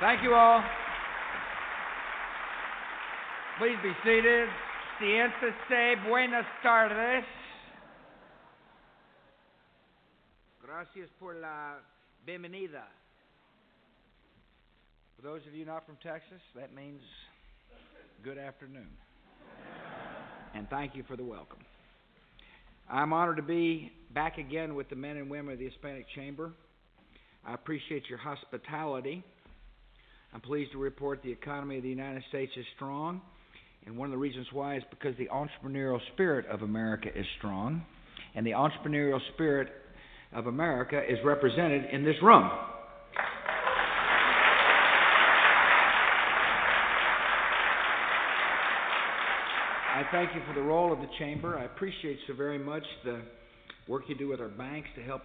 Thank you all. Please be seated. Siéntese. Buenas tardes. Gracias por la bienvenida. For those of you not from Texas, that means good afternoon. And thank you for the welcome. I'm honored to be back again with the men and women of the Hispanic Chamber. I appreciate your hospitality. I'm pleased to report the economy of the United States is strong, and one of the reasons why is because the entrepreneurial spirit of America is strong, and the entrepreneurial spirit of America is represented in this room. I thank you for the role of the Chamber. I appreciate so very much the work you do with our banks to help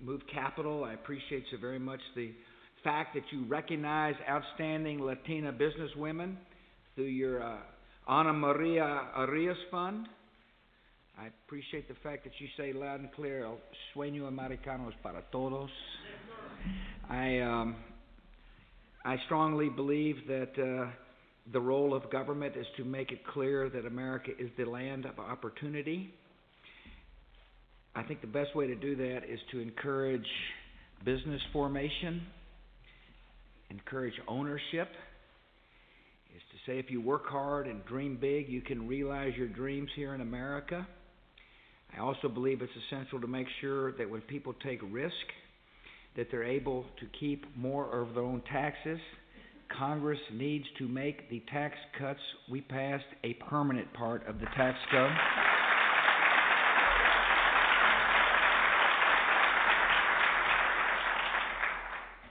move capital. I appreciate so very much the fact that you recognize outstanding Latina businesswomen through your Ana Maria Arias Fund. I appreciate the fact that you say loud and clear, El sueño americano es para todos. I strongly believe that the role of government is to make it clear that America is the land of opportunity. I think the best way to do that is to encourage business formation, encourage ownership, is to say if you work hard and dream big, you can realize your dreams here in America. I also believe it's essential to make sure that when people take risk, that they're able to keep more of their own taxes. Congress needs to make the tax cuts we passed a permanent part of the tax code.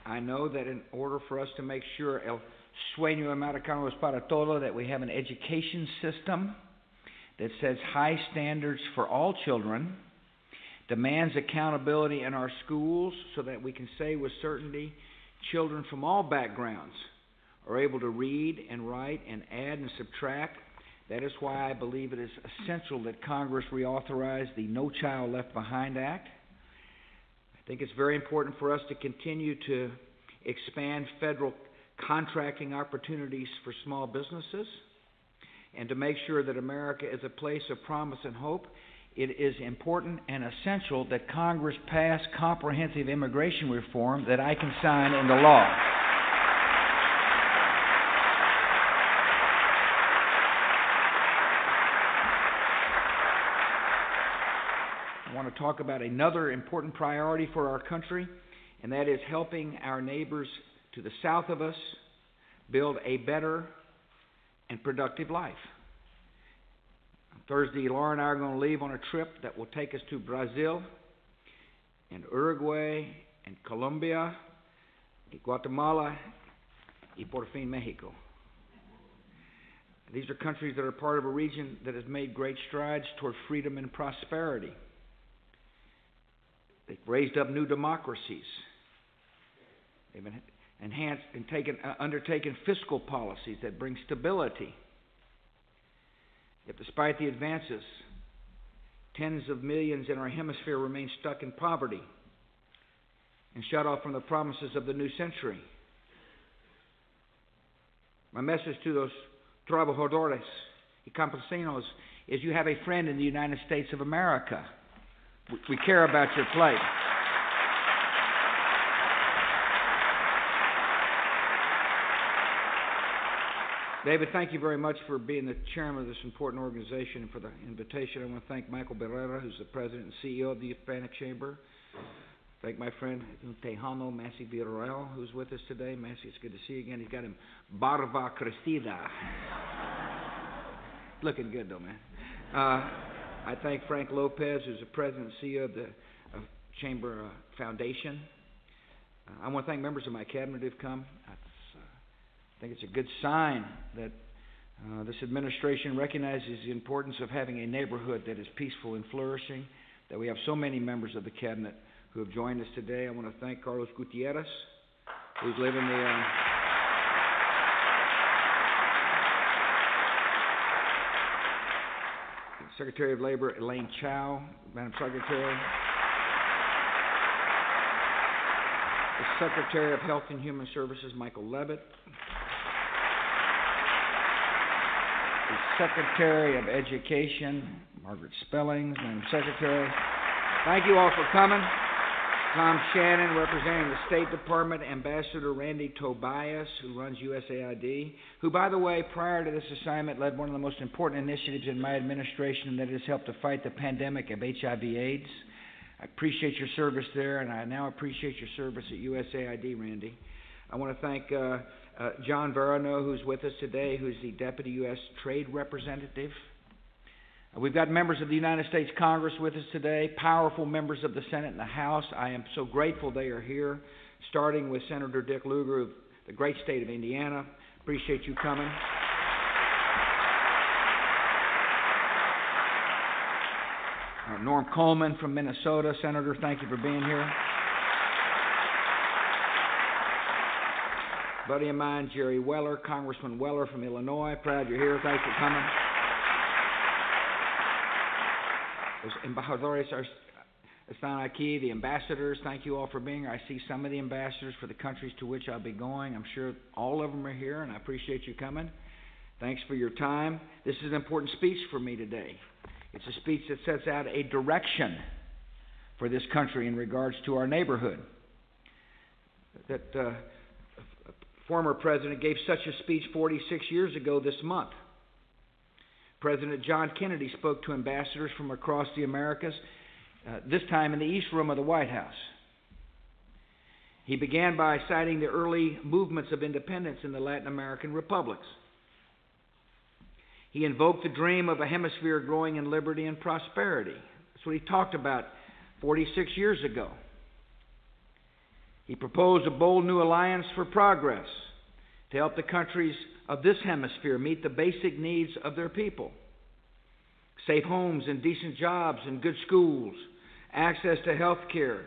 I know that in order for us to make sure El sueño americano es para todo, that we have an education system that sets high standards for all children, demands accountability in our schools so that we can say with certainty children from all backgrounds are able to read and write and add and subtract. That is why I believe it is essential that Congress reauthorize the No Child Left Behind Act. I think it's very important for us to continue to expand federal contracting opportunities for small businesses and to make sure that America is a place of promise and hope. It is important and essential that Congress pass comprehensive immigration reform that I can sign into law. I want to talk about another important priority for our country, and that is helping our neighbors to the south of us build a better and productive life. On Thursday, Laura and I are going to leave on a trip that will take us to Brazil and Uruguay and Colombia, and Guatemala, and por fin Mexico. These are countries that are part of a region that has made great strides toward freedom and prosperity. They've raised up new democracies. They've enhanced and undertaken fiscal policies that bring stability. Yet despite the advances, tens of millions in our hemisphere remain stuck in poverty and shut off from the promises of the new century. My message to those trabajadores y campesinos is you have a friend in the United States of America. We care about your plight. David, thank you very much for being the chairman of this important organization and for the invitation. I want to thank Michael Barrera, who's the president and CEO of the Hispanic Chamber. Thank my friend Tejano Massey Villarreal, who's with us today. Massey, it's good to see you again. He's got him barba crecida. Looking good, though, man. I thank Frank Lopez, who's the president and CEO of the Chamber Foundation. I want to thank members of my cabinet who've come. I think it's a good sign that this administration recognizes the importance of having a neighborhood that is peaceful and flourishing, that we have so many members of the cabinet who have joined us today. I want to thank Carlos Gutierrez, who's living the... Secretary of Labor Elaine Chao, Madam Secretary. the Secretary of Health and Human Services, Michael Levitt, the Secretary of Education, Margaret Spellings, Madam Secretary. Thank you all for coming. Tom Shannon, representing the State Department, Ambassador Randy Tobias, who runs USAID, who, by the way, prior to this assignment, led one of the most important initiatives in my administration that has helped to fight the pandemic of HIV/AIDS. I appreciate your service there, and I now appreciate your service at USAID, Randy. I want to thank John Verano, who's with us today, who's the Deputy U.S. Trade Representative. We've got members of the United States Congress with us today, powerful members of the Senate and the House. I am so grateful they are here, starting with Senator Dick Lugar of the great state of Indiana. Appreciate you coming. Norm Coleman from Minnesota. Senator, thank you for being here. Buddy of mine, Jerry Weller, Congressman Weller from Illinois. Proud you're here. Thanks for coming. Los embajadores están aquí, the ambassadors, thank you all for being here. I see some of the ambassadors for the countries to which I'll be going. I'm sure all of them are here, and I appreciate you coming. Thanks for your time. This is an important speech for me today. It's a speech that sets out a direction for this country in regards to our neighborhood. That former president gave such a speech 46 years ago this month. President John Kennedy spoke to ambassadors from across the Americas, this time in the East Room of the White House. He began by citing the early movements of independence in the Latin American republics. He invoked the dream of a hemisphere growing in liberty and prosperity. That's what he talked about 46 years ago. He proposed a bold new alliance for progress to help the countries of this hemisphere meet the basic needs of their people. Safe homes and decent jobs and good schools, access to health care.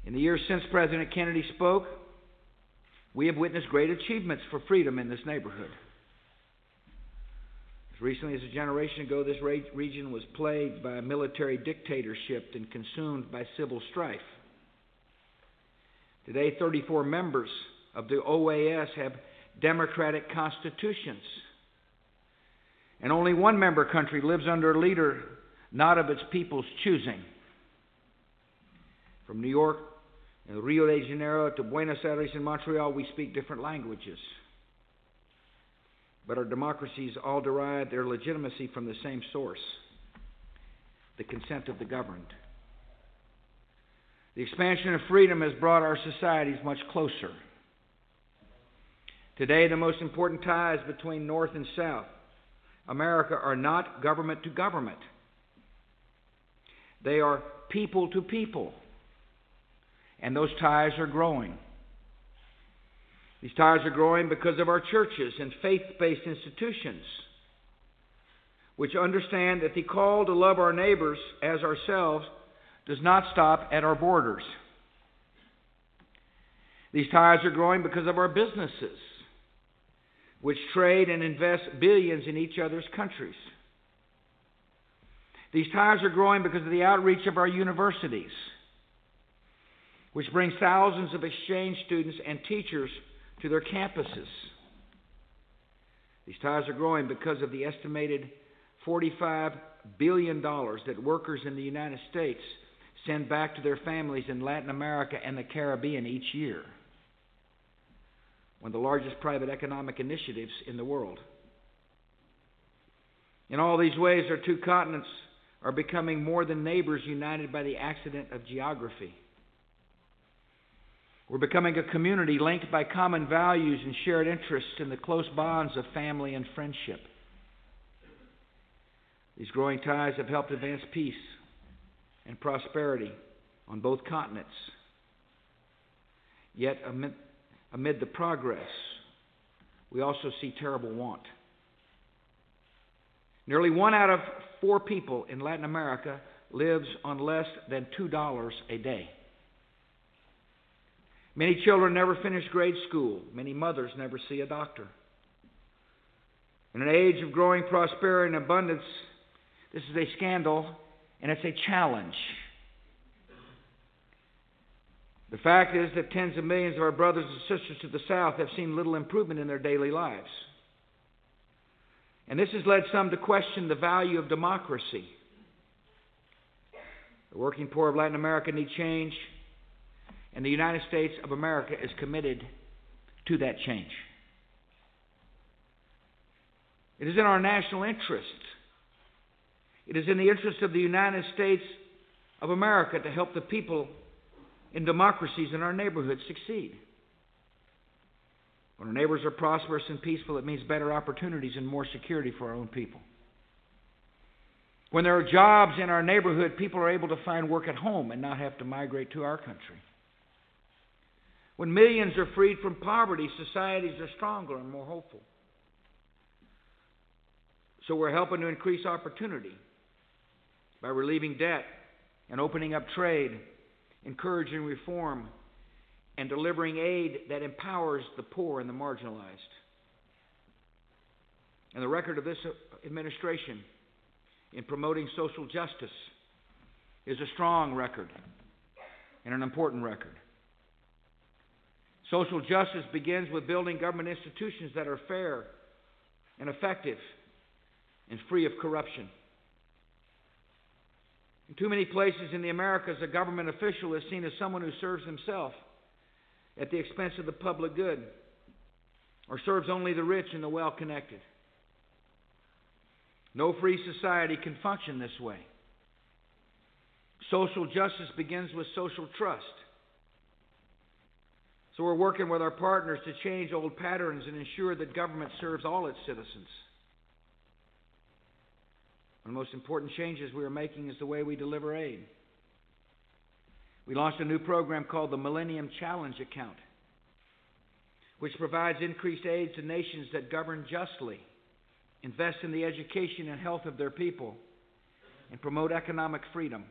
In the years since President Kennedy spoke, we have witnessed great achievements for freedom in this neighborhood. As recently as a generation ago, this region was plagued by a military dictatorship and consumed by civil strife. Today, 34 members of the OAS have democratic constitutions. And only one member country lives under a leader not of its people's choosing. From New York, Rio de Janeiro to Buenos Aires and Montreal, we speak different languages. But our democracies all derive their legitimacy from the same source, the consent of the governed. The expansion of freedom has brought our societies much closer. Today, the most important ties between North and South America are not government to government. They are people to people. And those ties are growing. These ties are growing because of our churches and faith-based institutions, which understand that the call to love our neighbors as ourselves does not stop at our borders. These ties are growing because of our businesses, which trade and invest billions in each other's countries. These ties are growing because of the outreach of our universities, which brings thousands of exchange students and teachers to their campuses. These ties are growing because of the estimated $45 billion that workers in the United States send back to their families in Latin America and the Caribbean each year. One of the largest private economic initiatives in the world. In all these ways, our two continents are becoming more than neighbors united by the accident of geography. We're becoming a community linked by common values and shared interests in the close bonds of family and friendship. These growing ties have helped advance peace and prosperity on both continents. Yet, amid the progress, we also see terrible want. Nearly 1 out of 4 people in Latin America lives on less than $2 a day. Many children never finish grade school. Many mothers never see a doctor. In an age of growing prosperity and abundance, this is a scandal and it's a challenge. The fact is that tens of millions of our brothers and sisters to the South have seen little improvement in their daily lives. And this has led some to question the value of democracy. The working poor of Latin America need change, and the United States of America is committed to that change. It is in our national interest. It is in the interest of the United States of America to help the people in democracies in our neighborhoods succeed. When our neighbors are prosperous and peaceful, it means better opportunities and more security for our own people. When there are jobs in our neighborhood, people are able to find work at home and not have to migrate to our country. When millions are freed from poverty, societies are stronger and more hopeful. So we're helping to increase opportunity by relieving debt and opening up trade, encouraging reform, and delivering aid that empowers the poor and the marginalized. And the record of this administration in promoting social justice is a strong record and an important record. Social justice begins with building government institutions that are fair and effective and free of corruption. In too many places in the Americas, a government official is seen as someone who serves himself at the expense of the public good, or serves only the rich and the well-connected. No free society can function this way. Social justice begins with social trust. So we're working with our partners to change old patterns and ensure that government serves all its citizens. One of the most important changes we are making is the way we deliver aid. We launched a new program called the Millennium Challenge Account, which provides increased aid to nations that govern justly, invest in the education and health of their people, and promote economic freedom.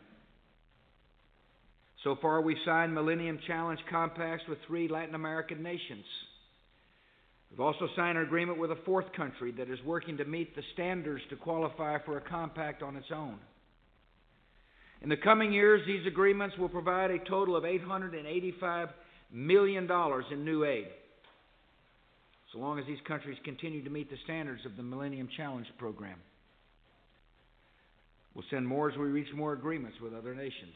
So far, we've signed Millennium Challenge compacts with 3 Latin American nations. We've also signed an agreement with a 4th country that is working to meet the standards to qualify for a compact on its own. In the coming years, these agreements will provide a total of $885 million in new aid, so long as these countries continue to meet the standards of the Millennium Challenge program. We'll send more as we reach more agreements with other nations.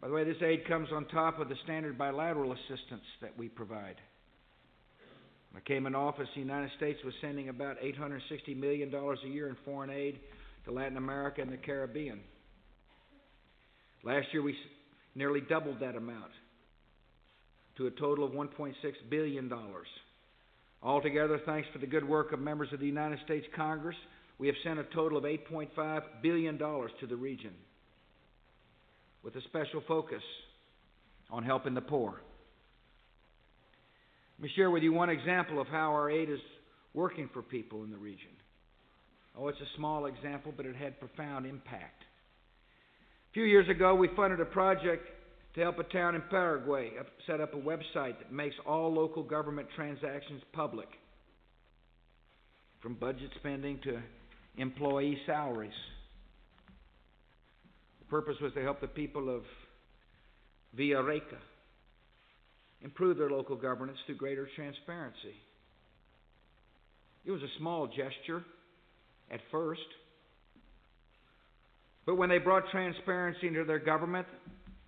By the way, this aid comes on top of the standard bilateral assistance that we provide. When I came in office, the United States was sending about $860 million a year in foreign aid to Latin America and the Caribbean. Last year, we nearly doubled that amount to a total of $1.6 billion. Altogether, thanks to the good work of members of the United States Congress, we have sent a total of $8.5 billion to the region, with a special focus on helping the poor. Let me share with you one example of how our aid is working for people in the region. Oh, it's a small example, but it had profound impact. A few years ago, we funded a project to help a town in Paraguay set up a website that makes all local government transactions public, from budget spending to employee salaries. The purpose was to help the people of Villarrica improve their local governance through greater transparency. It was a small gesture at first, but when they brought transparency into their government,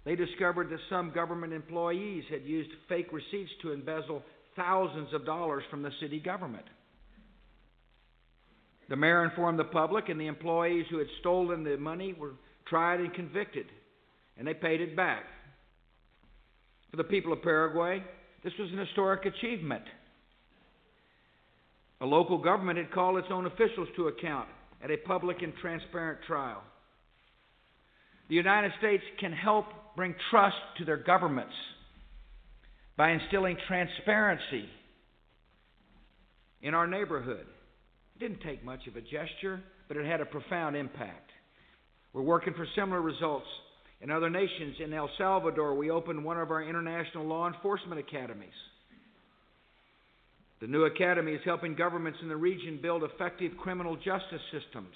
they discovered that some government employees had used fake receipts to embezzle thousands of dollars from the city government. The mayor informed the public, and the employees who had stolen the money were tried and convicted, and they paid it back. For the people of Paraguay, this was an historic achievement. A local government had called its own officials to account at a public and transparent trial. The United States can help bring trust to their governments by instilling transparency in our neighborhood. It didn't take much of a gesture, but it had a profound impact. We're working for similar results in other nations. In El Salvador, we opened one of our international law enforcement academies. The new academy is helping governments in the region build effective criminal justice systems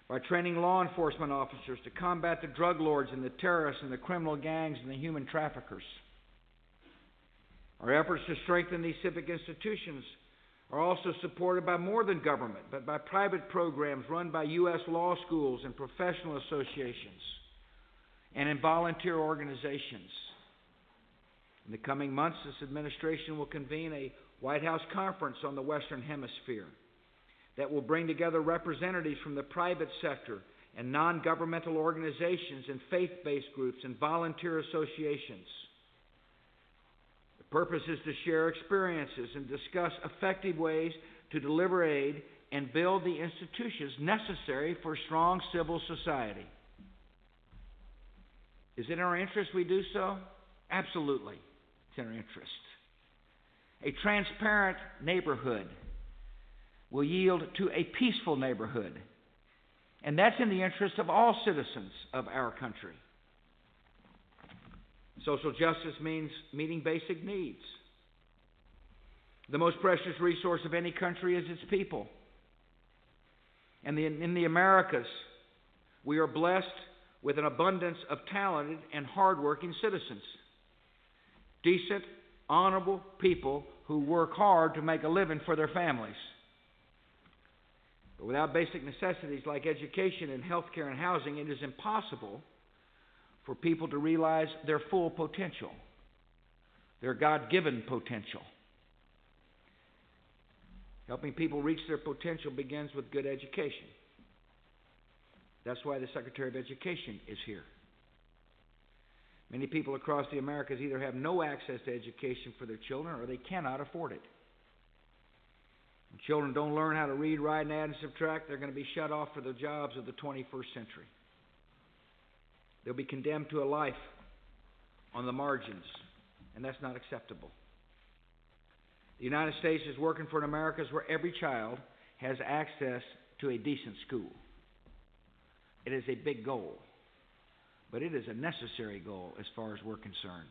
by training law enforcement officers to combat the drug lords and the terrorists and the criminal gangs and the human traffickers. Our efforts to strengthen these civic institutions are also supported by more than government, but by private programs run by U.S. law schools and professional associations and in volunteer organizations. In the coming months, this administration will convene a White House conference on the Western Hemisphere that will bring together representatives from the private sector and non-governmental organizations and faith-based groups and volunteer associations. The purpose is to share experiences and discuss effective ways to deliver aid and build the institutions necessary for a strong civil society. Is it in our interest we do so? Absolutely, it's in our interest. A transparent neighborhood will yield to a peaceful neighborhood, and that's in the interest of all citizens of our country. Social justice means meeting basic needs. The most precious resource of any country is its people. And in the Americas, we are blessed with an abundance of talented and hardworking citizens. Decent, honorable people who work hard to make a living for their families. But without basic necessities like education and health care and housing, it is impossible for people to realize their full potential, their God-given potential. Helping people reach their potential begins with good education. That's why the Secretary of Education is here. Many people across the Americas either have no access to education for their children or they cannot afford it. When children don't learn how to read, write, and add and subtract, they're going to be shut off for the jobs of the 21st century. They'll be condemned to a life on the margins, and that's not acceptable. The United States is working for an America where every child has access to a decent school. It is a big goal, but it is a necessary goal as far as we're concerned.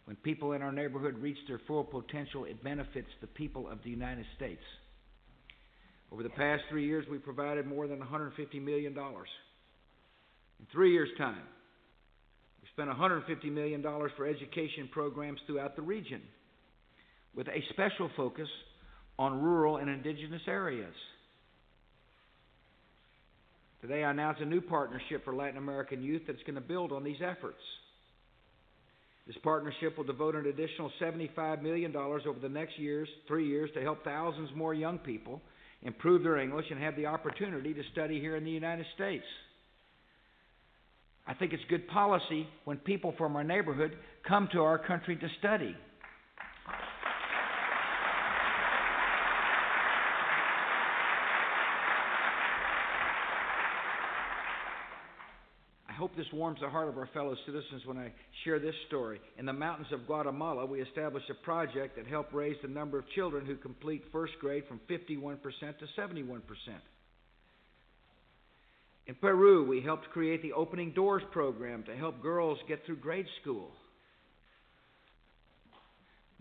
When people in our neighborhood reach their full potential, it benefits the people of the United States. Over the past 3 years, we provided more than $150 million. In 3 years' time, we spent $150 million for education programs throughout the region, with a special focus on rural and indigenous areas. Today, I announce a new partnership for Latin American youth that's going to build on these efforts. This partnership will devote an additional $75 million over the next 3 years to help thousands more young people improve their English and have the opportunity to study here in the United States. I think it's good policy when people from our neighborhood come to our country to study. I hope this warms the heart of our fellow citizens when I share this story. In the mountains of Guatemala, we established a project that helped raise the number of children who complete first grade from 51% to 71%. In Peru, we helped create the Opening Doors program to help girls get through grade school.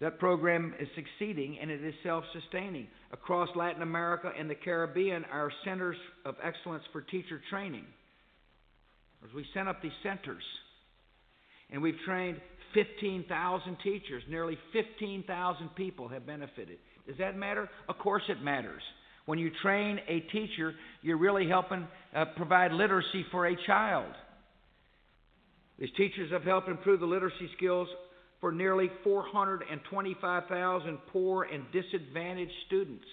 That program is succeeding and it is self-sustaining. Across Latin America and the Caribbean, our centers of excellence for teacher training. As we set up these centers, and we've trained 15,000 teachers. Nearly 15,000 people have benefited. Does that matter? Of course it matters. When you train a teacher, you're really helping provide literacy for a child. These teachers have helped improve the literacy skills for nearly 425,000 poor and disadvantaged students.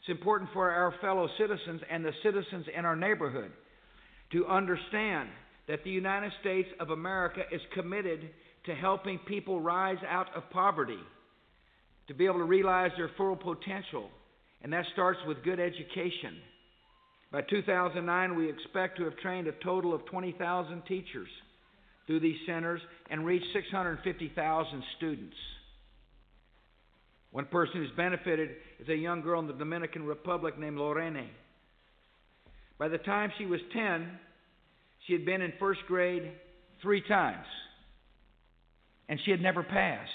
It's important for our fellow citizens and the citizens in our neighborhood to understand that the United States of America is committed to helping people rise out of poverty, to be able to realize their full potential, and that starts with good education. By 2009, we expect to have trained a total of 20,000 teachers through these centers and reached 650,000 students. One person who's benefited is a young girl in the Dominican Republic named Lorene. By the time she was 10, she had been in first grade 3 times, and she had never passed.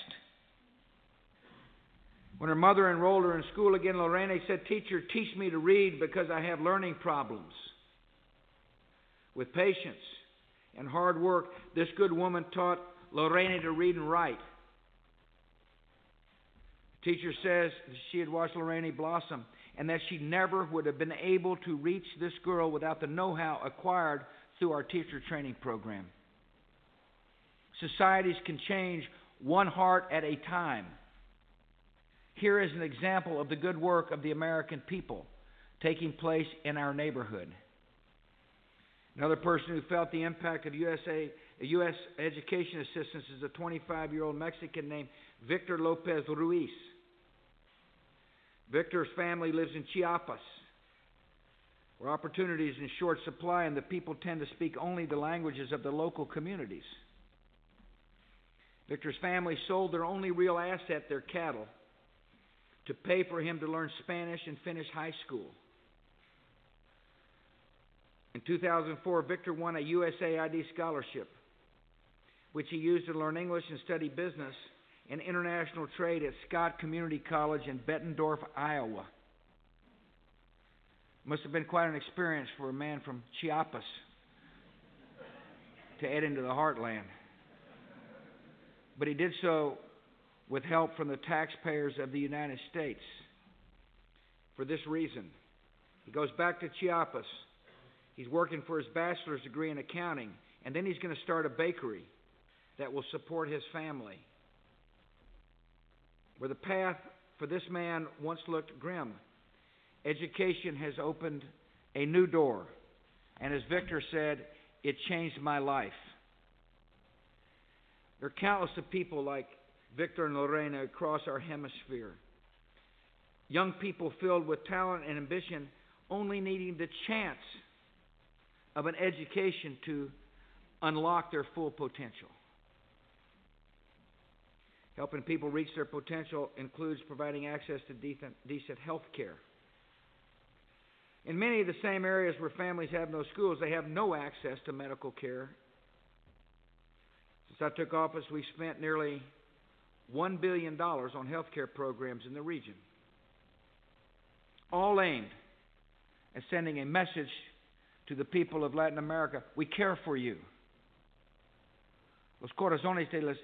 When her mother enrolled her in school again, Lorena said, "Teacher, teach me to read because I have learning problems." With patience and hard work, this good woman taught Lorena to read and write. The teacher says she had watched Lorena blossom and that she never would have been able to reach this girl without the know-how acquired through our teacher training program. Societies can change one heart at a time. Here is an example of the good work of the American people taking place in our neighborhood. Another person who felt the impact of U.S. education assistance is a 25-year-old Mexican named Victor Lopez Ruiz. Victor's family lives in Chiapas, where opportunity is in short supply and the people tend to speak only the languages of the local communities. Victor's family sold their only real asset, their cattle, to pay for him to learn Spanish and finish high school. In 2004, Victor won a USAID scholarship, which he used to learn English and study business and international trade at Scott Community College in Bettendorf, Iowa. Must have been quite an experience for a man from Chiapas to head into the heartland. But he did so with help from the taxpayers of the United States. For this reason, he goes back to Chiapas. He's working for his bachelor's degree in accounting, and then he's going to start a bakery that will support his family. Where the path for this man once looked grim, education has opened a new door. And as Victor said, it changed my life. There are countless of people like Victor and Lorena across our hemisphere. Young people filled with talent and ambition, only needing the chance of an education to unlock their full potential. Helping people reach their potential includes providing access to decent health care. In many of the same areas where families have no schools, they have no access to medical care. Since I took office, we've spent nearly $1 billion on health care programs in the region, all aimed at sending a message to the people of Latin America: we care for you. Los corazones de las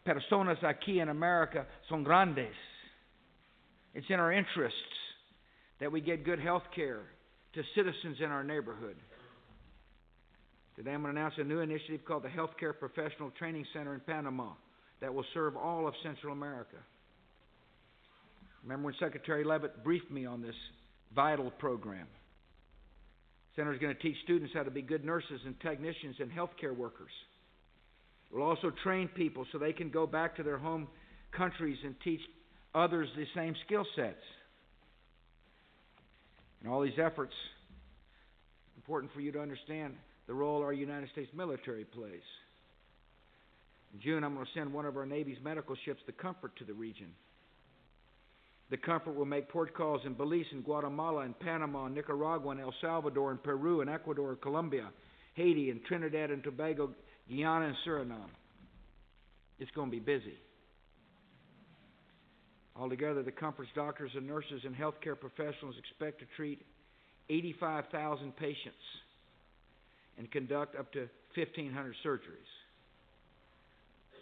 personas aquí en America son grandes. It's in our interests that we get good health care to citizens in our neighborhood. Today I'm going to announce a new initiative called the Healthcare Professional Training Center in Panama that will serve all of Central America. Remember when Secretary Leavitt briefed me on this vital program? The center is going to teach students how to be good nurses and technicians and healthcare workers. It will also train people so they can go back to their home countries and teach others the same skill sets. In all these efforts, it's important for you to understand the role our United States military plays. In June, I'm going to send one of our Navy's medical ships, the Comfort, to the region. The Comfort will make port calls in Belize and Guatemala and Panama and Nicaragua and El Salvador and Peru and Ecuador and Colombia, Haiti and Trinidad and Tobago, Guyana and Suriname. It's going to be busy. Altogether, the Comfort's doctors and nurses and healthcare professionals expect to treat 85,000 patients and conduct up to 1,500 surgeries.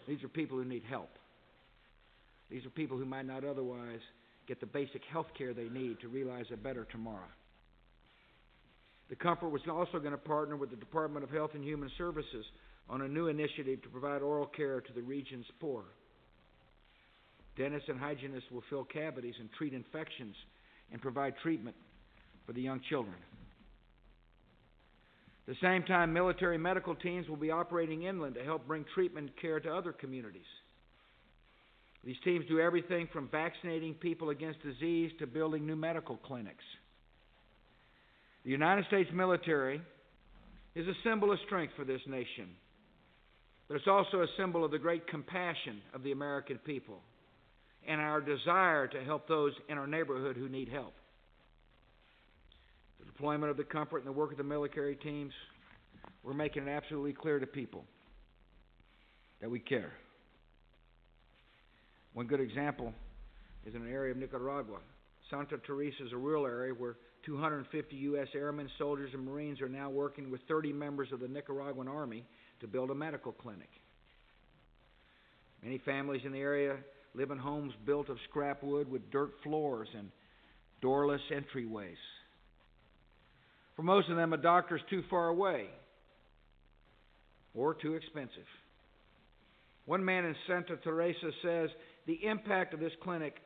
These are people who need help. These are people who might not otherwise get the basic health care they need to realize a better tomorrow. The Comfort was also going to partner with the Department of Health and Human Services on a new initiative to provide oral care to the region's poor. Dentists and hygienists will fill cavities and treat infections and provide treatment for the young children. At the same time, military medical teams will be operating inland to help bring treatment and care to other communities. These teams do everything from vaccinating people against disease to building new medical clinics. The United States military is a symbol of strength for this nation, but it's also a symbol of the great compassion of the American people and our desire to help those in our neighborhood who need help. The deployment of the Comfort and the work of the military teams, we're making it absolutely clear to people that we care. One good example is in an area of Nicaragua. Santa Teresa is a rural area where 250 U.S. airmen, soldiers, and Marines are now working with 30 members of the Nicaraguan Army to build a medical clinic. Many families in the area live in homes built of scrap wood with dirt floors and doorless entryways. For most of them, a doctor is too far away or too expensive. One man in Santa Teresa says, the impact of this clinic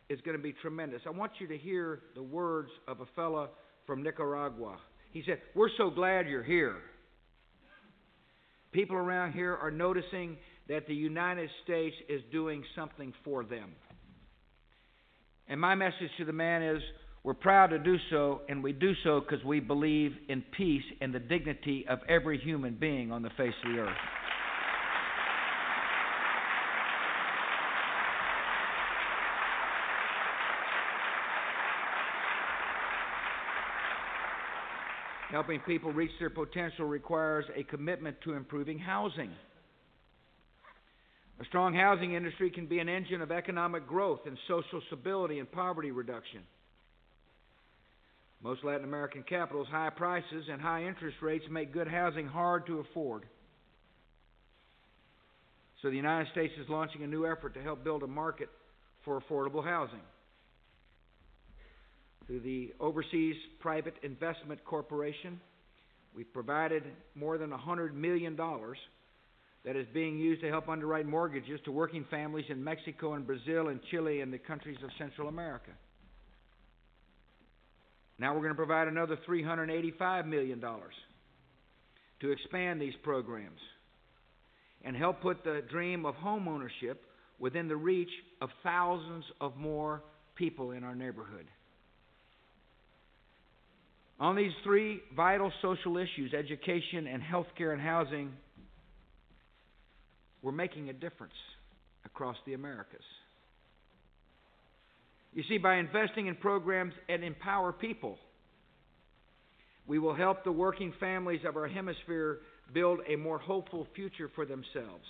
is going to be tremendous. I want you to hear the words of a fella from Nicaragua. He said, we're so glad you're here. People around here are noticing that the United States is doing something for them. And my message to the man is, we're proud to do so, and we do so because we believe in peace and the dignity of every human being on the face of the earth. Helping people reach their potential requires a commitment to improving housing. A strong housing industry can be an engine of economic growth and social stability and poverty reduction. Most Latin American capitals, high prices and high interest rates make good housing hard to afford. So the United States is launching a new effort to help build a market for affordable housing. Through the Overseas Private Investment Corporation, we've provided more than $100 million that is being used to help underwrite mortgages to working families in Mexico and Brazil and Chile and the countries of Central America. Now we're going to provide another $385 million to expand these programs and help put the dream of home ownership within the reach of thousands of more people in our neighborhood. On these three vital social issues, education and healthcare and housing, we're making a difference across the Americas. You see, by investing in programs that empower people, we will help the working families of our hemisphere build a more hopeful future for themselves.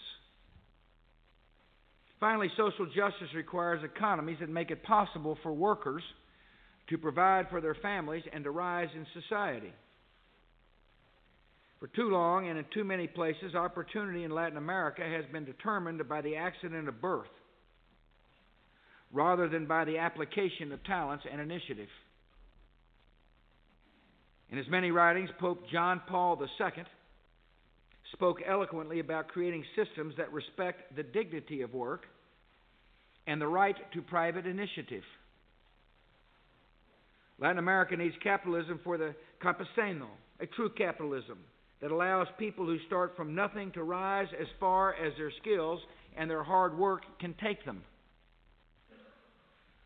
Finally, social justice requires economies that make it possible for workers to provide for their families and to rise in society. For too long and in too many places, opportunity in Latin America has been determined by the accident of birth rather than by the application of talents and initiative. In his many writings, Pope John Paul II spoke eloquently about creating systems that respect the dignity of work and the right to private initiative. Latin America needs capitalism for the campesino, a true capitalism that allows people who start from nothing to rise as far as their skills and their hard work can take them.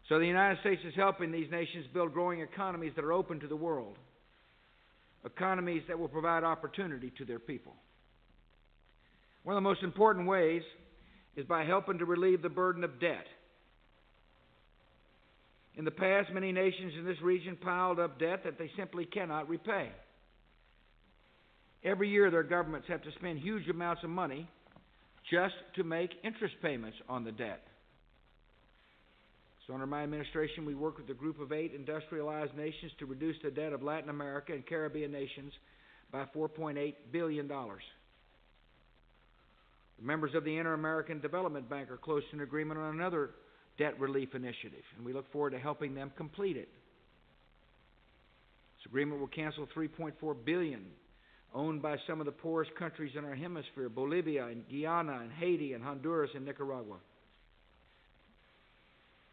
So the United States is helping these nations build growing economies that are open to the world, economies that will provide opportunity to their people. One of the most important ways is by helping to relieve the burden of debt. In the past, many nations in this region piled up debt that they simply cannot repay. Every year, their governments have to spend huge amounts of money just to make interest payments on the debt. So under my administration, we work with a group of 8 industrialized nations to reduce the debt of Latin America and Caribbean nations by $4.8 billion. The members of the Inter-American Development Bank are close to an agreement on another debt relief initiative, and we look forward to helping them complete it. This agreement will cancel $3.4 billion owned by some of the poorest countries in our hemisphere, Bolivia and Guyana and Haiti and Honduras and Nicaragua.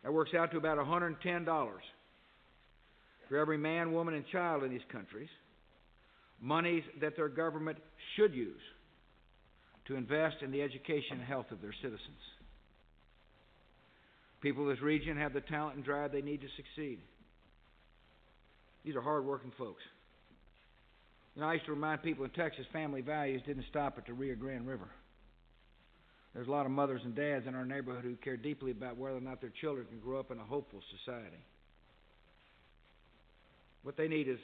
That works out to about $110 for every man, woman, and child in these countries, monies that their government should use to invest in the education and health of their citizens. People of this region have the talent and drive they need to succeed. These are hard-working folks. You know, I used to remind people in Texas, family values didn't stop at the Rio Grande River. There's a lot of mothers and dads in our neighborhood who care deeply about whether or not their children can grow up in a hopeful society. What they need is,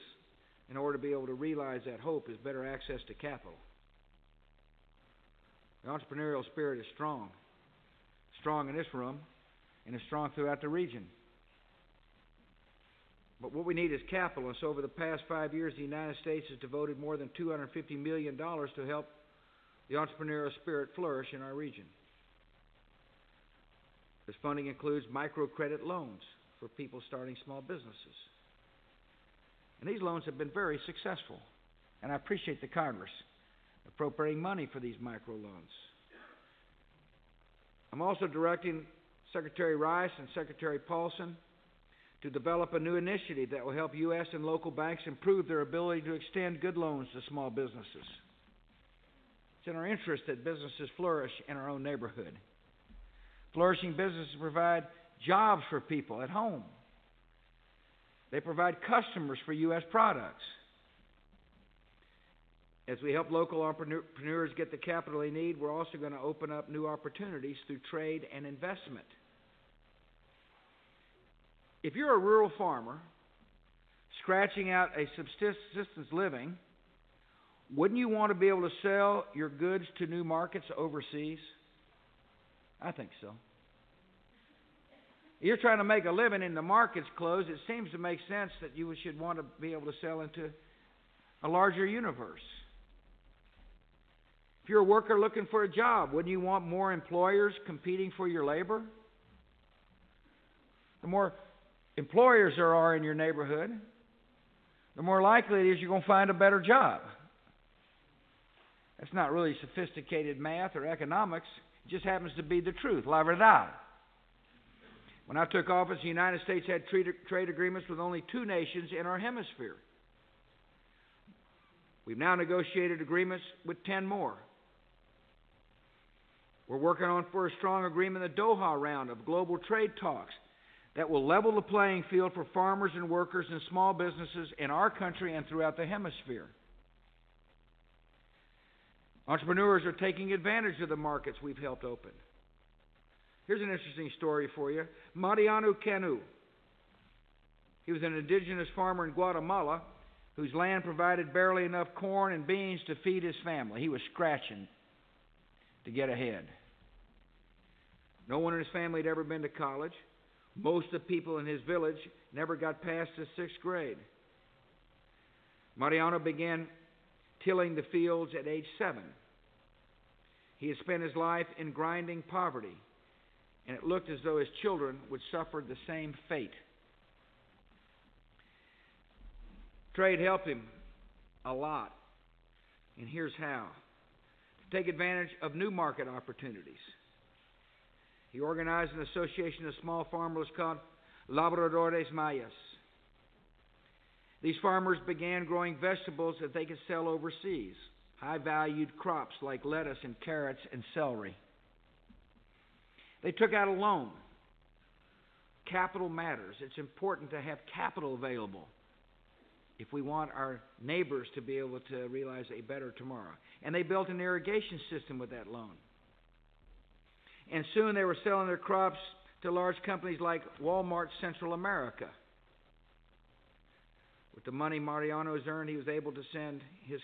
in order to be able to realize that hope, is better access to capital. The entrepreneurial spirit is strong in this room, and is strong throughout the region. But what we need is capital, and so over the past 5 years, the United States has devoted more than $250 million to help the entrepreneurial spirit flourish in our region. This funding includes microcredit loans for people starting small businesses. And these loans have been very successful, and I appreciate the Congress appropriating money for these microloans. I'm also directing Secretary Rice and Secretary Paulson to develop a new initiative that will help U.S. and local banks improve their ability to extend good loans to small businesses. It's in our interest that businesses flourish in our own neighborhood. Flourishing businesses provide jobs for people at home. They provide customers for U.S. products. As we help local entrepreneurs get the capital they need, we're also going to open up new opportunities through trade and investment. If you're a rural farmer scratching out a subsistence living, wouldn't you want to be able to sell your goods to new markets overseas? I think so. You're trying to make a living and the market's closed. It seems to make sense that you should want to be able to sell into a larger universe. If you're a worker looking for a job, wouldn't you want more employers competing for your labor? The more employers there are in your neighborhood, the more likely it is you're going to find a better job. That's not really sophisticated math or economics. It just happens to be the truth. La verdad. When I took office, the United States had trade agreements with only 2 nations in our hemisphere. We've now negotiated agreements with 10 more. We're working on for a strong agreement in the Doha round of global trade talks that will level the playing field for farmers and workers and small businesses in our country and throughout the hemisphere. Entrepreneurs are taking advantage of the markets we've helped open. Here's an interesting story for you. Mariano Canu. He was an indigenous farmer in Guatemala whose land provided barely enough corn and beans to feed his family. He was scratching to get ahead. No one in his family had ever been to college. Most of the people in his village never got past the 6th grade. Mariano began tilling the fields at age 7. He had spent his life in grinding poverty, and it looked as though his children would suffer the same fate. Trade helped him a lot, and here's how. To take advantage of new market opportunities. He organized an association of small farmers called Labradores Mayas. These farmers began growing vegetables that they could sell overseas, high-valued crops like lettuce and carrots and celery. They took out a loan. Capital matters. It's important to have capital available if we want our neighbors to be able to realize a better tomorrow. And they built an irrigation system with that loan. And soon they were selling their crops to large companies like Walmart Central America. With the money Mariano has earned, he was able to send his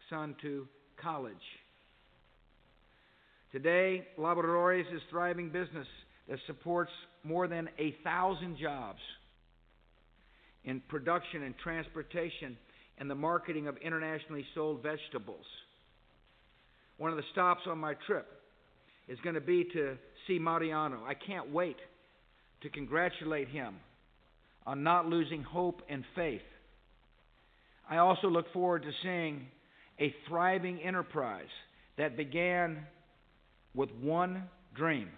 son to college. Today, Labradores is a thriving business that supports more than 1,000 jobs in production and transportation and the marketing of internationally sold vegetables. One of the stops on my trip is going to be to see Mariano. I can't wait to congratulate him on not losing hope and faith. I also look forward to seeing a thriving enterprise that began with one dream.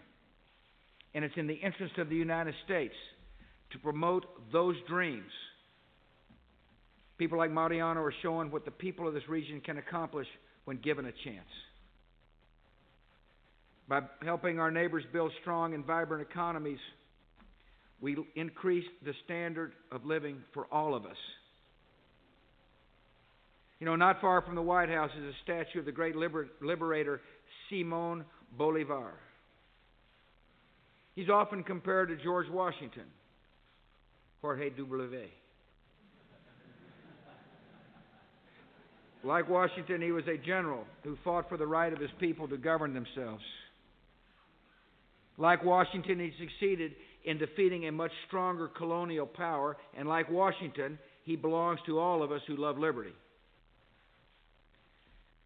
And it's in the interest of the United States to promote those dreams. People like Mariano are showing what the people of this region can accomplish when given a chance. By helping our neighbors build strong and vibrant economies, we increase the standard of living for all of us. You know, not far from the White House is a statue of the great liberator Simón Bolívar. He's often compared to George Washington, Jorge W. Like Washington, he was a general who fought for the right of his people to govern themselves. Like Washington, he succeeded in defeating a much stronger colonial power, and like Washington, he belongs to all of us who love liberty.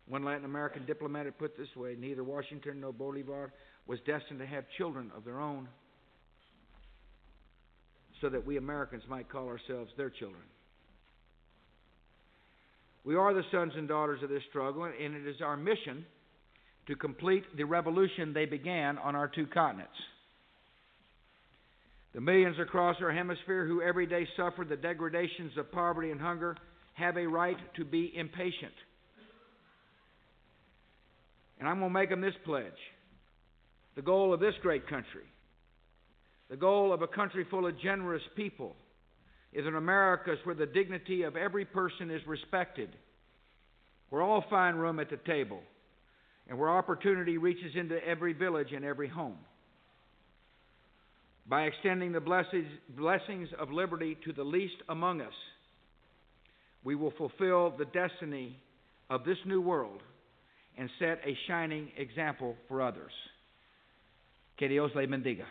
One Latin American diplomat had put it this way: neither Washington nor Bolivar was destined to have children of their own, so that we Americans might call ourselves their children. We are the sons and daughters of this struggle, and it is our mission to complete the revolution they began on our two continents. The millions across our hemisphere who every day suffer the degradations of poverty and hunger have a right to be impatient. And I'm going to make them this pledge. The goal of this great country, the goal of a country full of generous people, is an America where the dignity of every person is respected, where all find room at the table, and where opportunity reaches into every village and every home. By extending the blessings of liberty to the least among us, we will fulfill the destiny of this new world and set a shining example for others. Que Dios le bendiga.